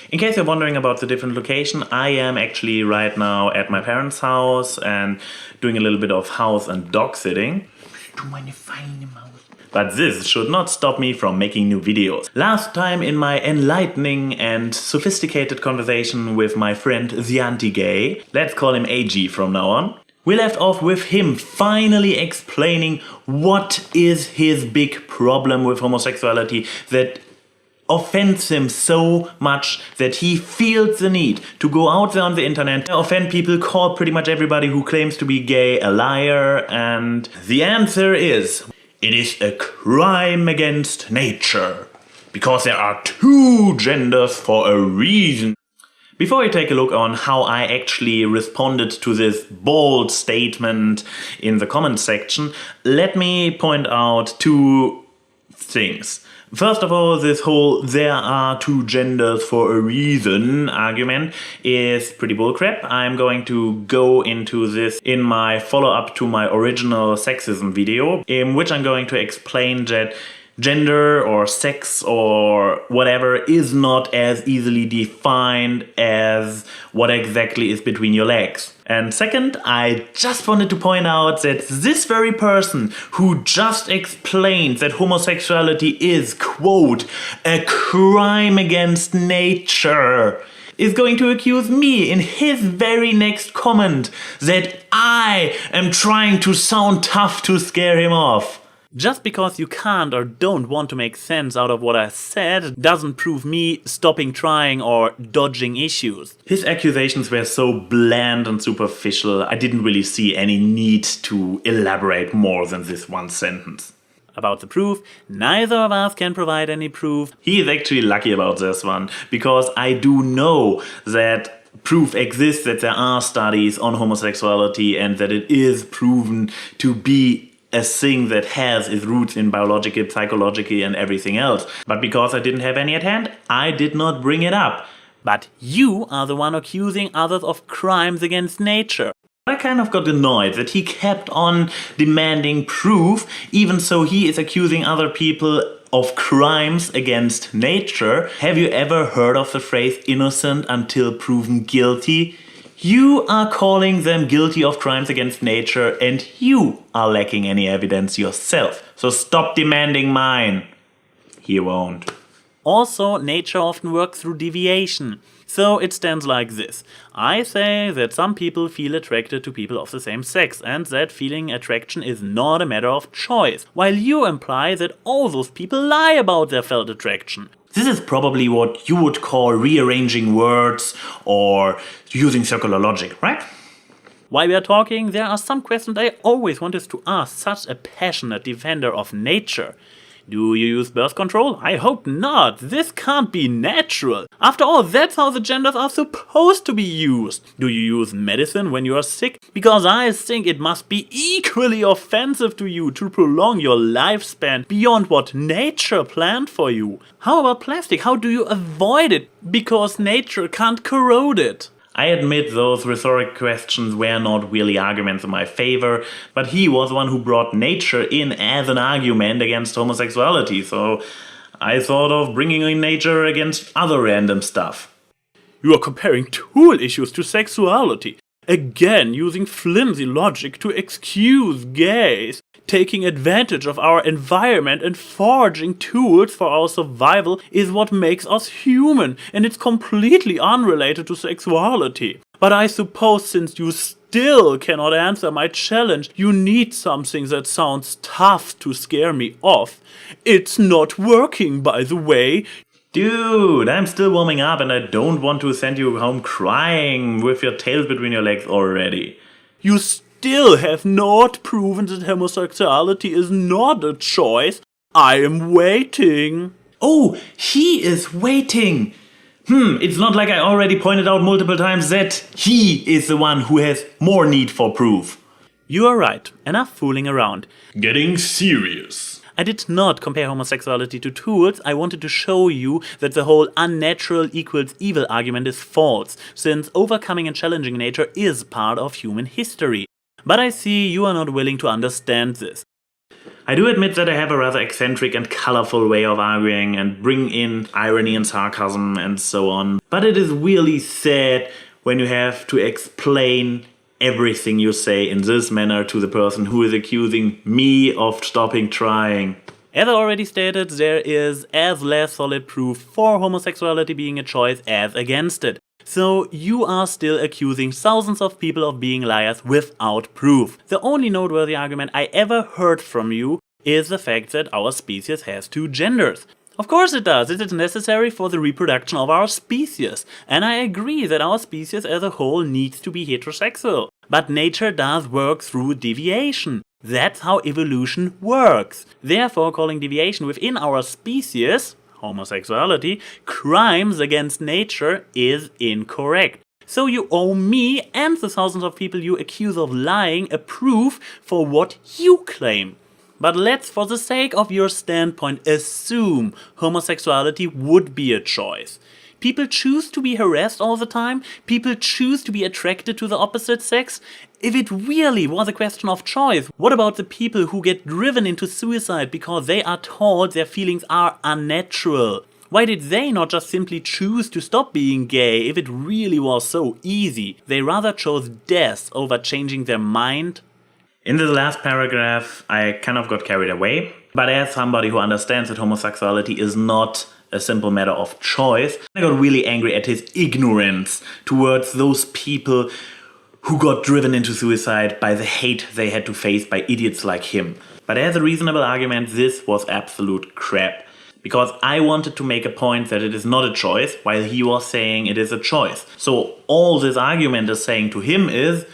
In case you're wondering about the different location, I am actually right now at my parents' house and doing a little bit of house and dog sitting. But this should not stop me from making new videos. Last time in my enlightening and sophisticated conversation with my friend the anti-gay, let's call him AG from now on, we left off with him finally explaining what is his big problem with homosexuality that offends him so much that he feels the need to go out there on the internet, offend people, call pretty much everybody who claims to be gay a liar, and the answer is, it is a crime against nature, because there are two genders for a reason. Before we take a look on how I actually responded to this bold statement in the comments section, let me point out two things. First of all, this whole "there are two genders for a reason" argument is pretty bullcrap. I'm going to go into this in my follow-up to my original sexism video, in which I'm going to explain that gender or sex or whatever is not as easily defined as what exactly is between your legs. And second, I just wanted to point out that this very person who just explained that homosexuality is, quote, a crime against nature, is going to accuse me in his very next comment that I am trying to sound tough to scare him off. Just because you can't or don't want to make sense out of what I said doesn't prove me stopping trying or dodging issues. His accusations were so bland and superficial, I didn't really see any need to elaborate more than this one sentence. About the proof, neither of us can provide any proof. He is actually lucky about this one, because I do know that proof exists that there are studies on homosexuality and that it is proven to be a thing that has its roots in biological, psychology and everything else. But because I didn't have any at hand, I did not bring it up. But you are the one accusing others of crimes against nature. I kind of got annoyed that he kept on demanding proof, even so he is accusing other people of crimes against nature. Have you ever heard of the phrase innocent until proven guilty? You are calling them guilty of crimes against nature and you are lacking any evidence yourself. So stop demanding mine. He won't. Also, nature often works through deviation. So it stands like this. I say that some people feel attracted to people of the same sex and that feeling attraction is not a matter of choice, while you imply that all those people lie about their felt attraction. This is probably what you would call rearranging words or using circular logic, right? While we are talking, there are some questions I always wanted to ask such a passionate defender of nature. Do you use birth control? I hope not. This can't be natural. After all, that's how the genders are supposed to be used. Do you use medicine when you are sick? Because I think it must be equally offensive to you to prolong your lifespan beyond what nature planned for you. How about plastic? How do you avoid it? Because nature can't corrode it. I admit those rhetoric questions were not really arguments in my favor, but he was the one who brought nature in as an argument against homosexuality, so I thought of bringing in nature against other random stuff. You are comparing tool issues to sexuality, again using flimsy logic to excuse gays. Taking advantage of our environment and forging tools for our survival is what makes us human, and it's completely unrelated to sexuality. But I suppose since you still cannot answer my challenge, you need something that sounds tough to scare me off. It's not working, by the way. Dude, I'm still warming up and I don't want to send you home crying with your tail between your legs already. You still have not proven that homosexuality is not a choice. I am waiting. Oh, he is waiting. It's not like I already pointed out multiple times that he is the one who has more need for proof. You are right. Enough fooling around. Getting serious. I did not compare homosexuality to tools. I wanted to show you that the whole unnatural equals evil argument is false, since overcoming and challenging nature is part of human history. But I see you are not willing to understand this. I do admit that I have a rather eccentric and colorful way of arguing and bring in irony and sarcasm and so on. But it is really sad when you have to explain everything you say in this manner to the person who is accusing me of stopping trying. As I already stated, there is as less solid proof for homosexuality being a choice as against it. So you are still accusing thousands of people of being liars without proof. The only noteworthy argument I ever heard from you is the fact that our species has 2 genders. Of course it does, it is necessary for the reproduction of our species. And I agree that our species as a whole needs to be heterosexual. But nature does work through deviation. That's how evolution works. Therefore, calling deviation within our species, homosexuality, crimes against nature is incorrect. So you owe me and the thousands of people you accuse of lying a proof for what you claim. But let's, for the sake of your standpoint, assume homosexuality would be a choice. People choose to be harassed all the time, people choose to be attracted to the opposite sex. If it really was a question of choice, what about the people who get driven into suicide because they are told their feelings are unnatural? Why did they not just simply choose to stop being gay if it really was so easy? They rather chose death over changing their mind. In the last paragraph, I kind of got carried away. But as somebody who understands that homosexuality is not a simple matter of choice, I got really angry at his ignorance towards those people who got driven into suicide by the hate they had to face by idiots like him. But as a reasonable argument, this was absolute crap. Because I wanted to make a point that it is not a choice, while he was saying it is a choice. So all this argument is saying to him is,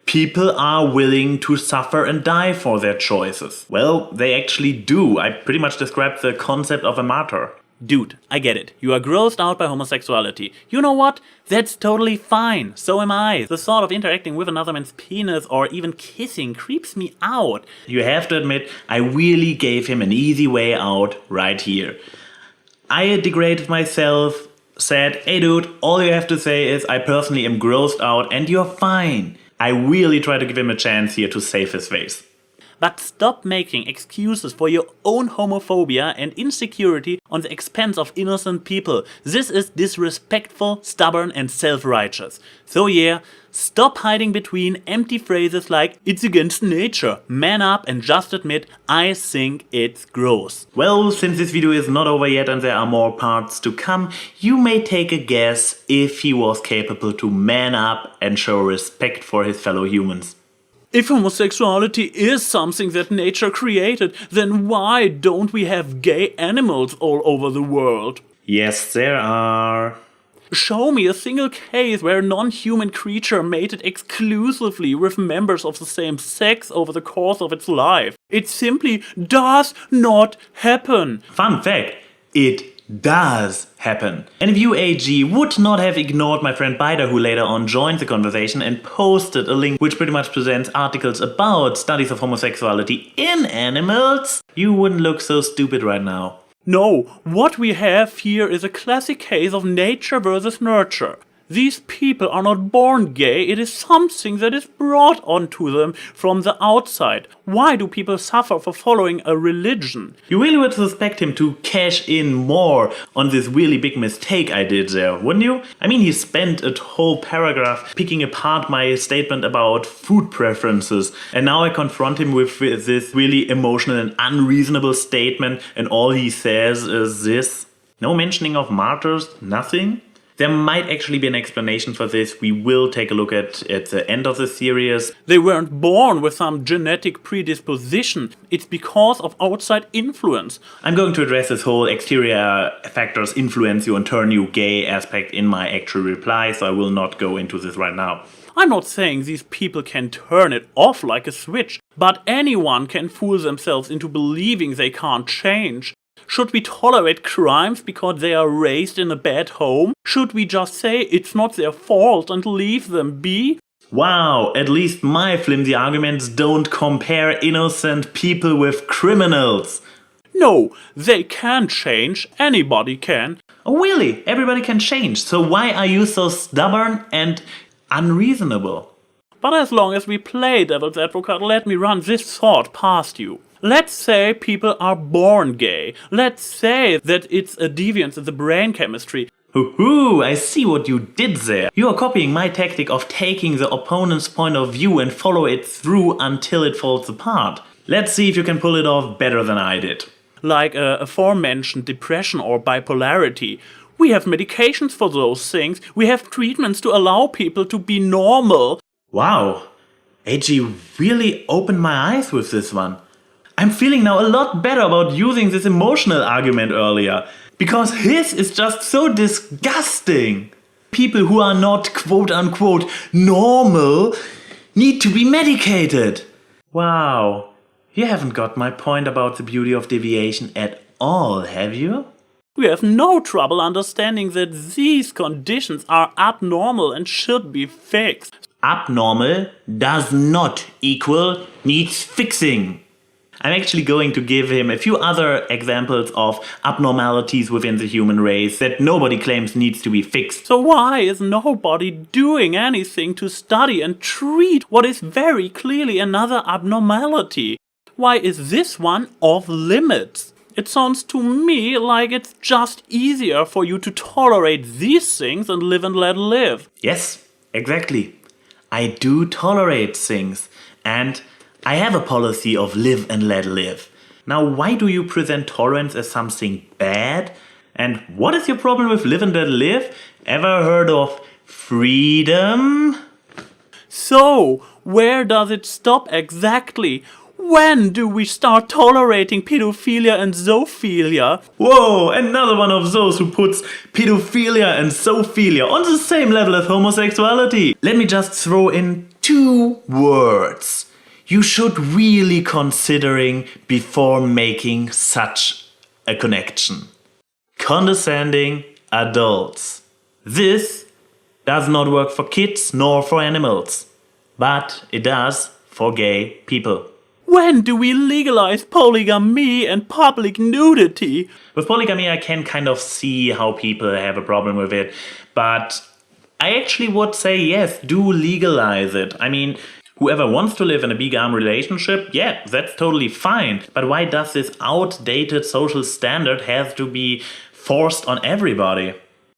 people are willing to suffer and die for their choices. Well, they actually do. I pretty much described the concept of a martyr. Dude, I get it. You are grossed out by homosexuality. You know what? That's totally fine. So am I. The thought of interacting with another man's penis or even kissing creeps me out. You have to admit, I really gave him an easy way out right here. I degraded myself, said, hey dude, all you have to say is I personally am grossed out and you're fine. I really tried to give him a chance here to save his face. But stop making excuses for your own homophobia and insecurity on the expense of innocent people. This is disrespectful, stubborn and self-righteous. So yeah, stop hiding between empty phrases like it's against nature. Man up and just admit I think it's gross. Well, since this video is not over yet and there are more parts to come, you may take a guess if he was capable to man up and show respect for his fellow humans. If homosexuality is something that nature created, then why don't we have gay animals all over the world? Yes, there are. Show me a single case where a non-human creature mated exclusively with members of the same sex over the course of its life. It simply does not happen. Fun fact, it does happen. And if you, AG, would not have ignored my friend Bida, who later on joined the conversation and posted a link which pretty much presents articles about studies of homosexuality in animals, you wouldn't look so stupid right now. No, what we have here is a classic case of nature versus nurture. These people are not born gay, it is something that is brought onto them from the outside. Why do people suffer for following a religion? You really would suspect him to cash in more on this really big mistake I did there, wouldn't you? I mean, he spent a whole paragraph picking apart my statement about food preferences, and now I confront him with this really emotional and unreasonable statement, and all he says is this. No mentioning of martyrs, nothing? There might actually be an explanation for this. We will take a look at the end of the series. They weren't born with some genetic predisposition. It's because of outside influence. I'm going to address this whole exterior factors influence you and turn you gay aspect in my actual reply, so I will not go into this right now. I'm not saying these people can turn it off like a switch, but anyone can fool themselves into believing they can't change. Should we tolerate crimes because they are raised in a bad home? Should we just say it's not their fault and leave them be? Wow, at least my flimsy arguments don't compare innocent people with criminals. No, they can change, anybody can. Oh really? Everybody can change, so why are you so stubborn and unreasonable? But as long as we play devil's advocate, let me run this thought past you. Let's say people are born gay. Let's say that it's a deviance in the brain chemistry. Hoo-hoo, I see what you did there. You are copying my tactic of taking the opponent's point of view and follow it through until it falls apart. Let's see if you can pull it off better than I did. Like aforementioned depression or bipolarity. We have medications for those things. We have treatments to allow people to be normal. Wow, AG really opened my eyes with this one. I'm feeling now a lot better about using this emotional argument earlier, because his is just so disgusting. People who are not quote-unquote normal need to be medicated. Wow, you haven't got my point about the beauty of deviation at all, have you? We have no trouble understanding that these conditions are abnormal and should be fixed. Abnormal does not equal needs fixing. I'm actually going to give him a few other examples of abnormalities within the human race that nobody claims needs to be fixed. So why is nobody doing anything to study and treat what is very clearly another abnormality? Why is this one off limits? It sounds to me like it's just easier for you to tolerate these things and live and let live. Yes, exactly. I do tolerate things, and I have a policy of live and let live. Now, why do you present tolerance as something bad? And what is your problem with live and let live? Ever heard of freedom? So, where does it stop exactly? When do we start tolerating pedophilia and zoophilia? Whoa, another one of those who puts pedophilia and zoophilia on the same level as homosexuality. Let me just throw in 2 words you should really considering before making such a connection. Condescending adults. This does not work for kids nor for animals, but it does for gay people. When do we legalize polygamy and public nudity? With polygamy, I can kind of see how people have a problem with it, but I actually would say yes, do legalize it. I mean, whoever wants to live in a bigamy relationship, yeah, that's totally fine. But why does this outdated social standard have to be forced on everybody?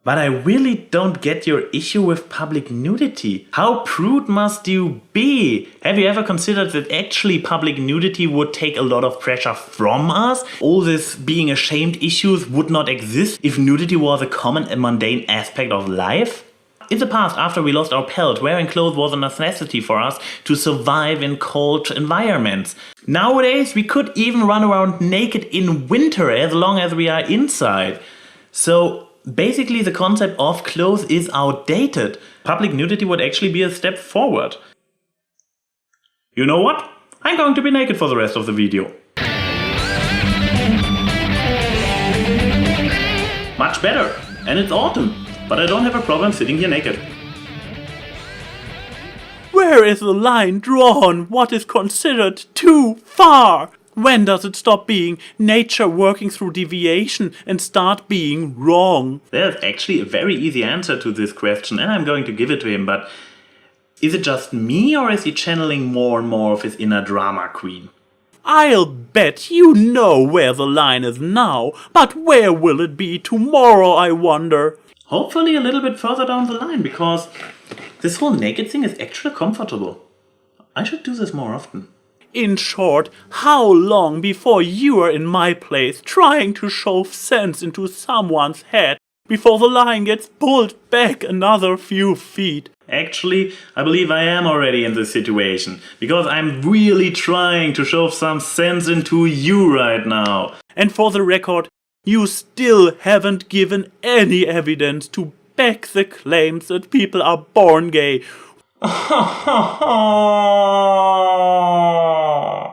But I really don't get your issue with public nudity. How prude must you be? Have you ever considered that actually public nudity would take a lot of pressure from us? All this being ashamed issues would not exist if nudity was a common and mundane aspect of life? In the past, after we lost our pelt, wearing clothes was a necessity for us to survive in cold environments. Nowadays, we could even run around naked in winter as long as we are inside. So basically, the concept of clothes is outdated. Public nudity would actually be a step forward. You know what? I'm going to be naked for the rest of the video. Much better. And it's autumn. But I don't have a problem sitting here naked. Where is the line drawn? What is considered too far? When does it stop being nature working through deviation and start being wrong? There's actually a very easy answer to this question, and I'm going to give it to him, but is it just me, or is he channeling more and more of his inner drama queen? I'll bet you know where the line is now, but where will it be tomorrow, I wonder? Hopefully a little bit further down the line, because this whole naked thing is actually comfortable. I should do this more often. In short, how long before you are in my place trying to shove sense into someone's head before the line gets pulled back another few feet? Actually, I believe I am already in this situation, because I'm really trying to shove some sense into you right now. And for the record, you still haven't given any evidence to back the claims that people are born gay.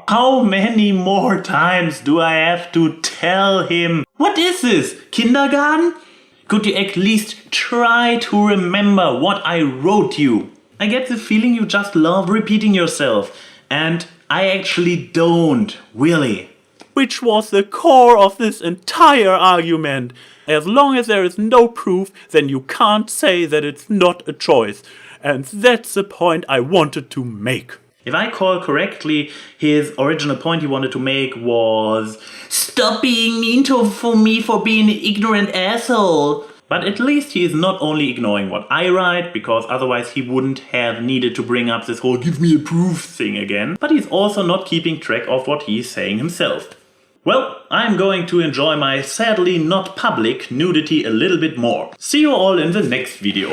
How many more times do I have to tell him? What is this? Kindergarten? Could you at least try to remember what I wrote you? I get the feeling you just love repeating yourself, and I actually don't, really. Which was the core of this entire argument. As long as there is no proof, then you can't say that it's not a choice. And that's the point I wanted to make. If I call correctly, his original point he wanted to make was "Stop being mean for me for being an ignorant asshole." But at least he is not only ignoring what I write, because otherwise he wouldn't have needed to bring up this whole "give me a proof" thing again, but he's also not keeping track of what he's saying himself. Well, I'm going to enjoy my sadly not public nudity a little bit more. See you all in the next video.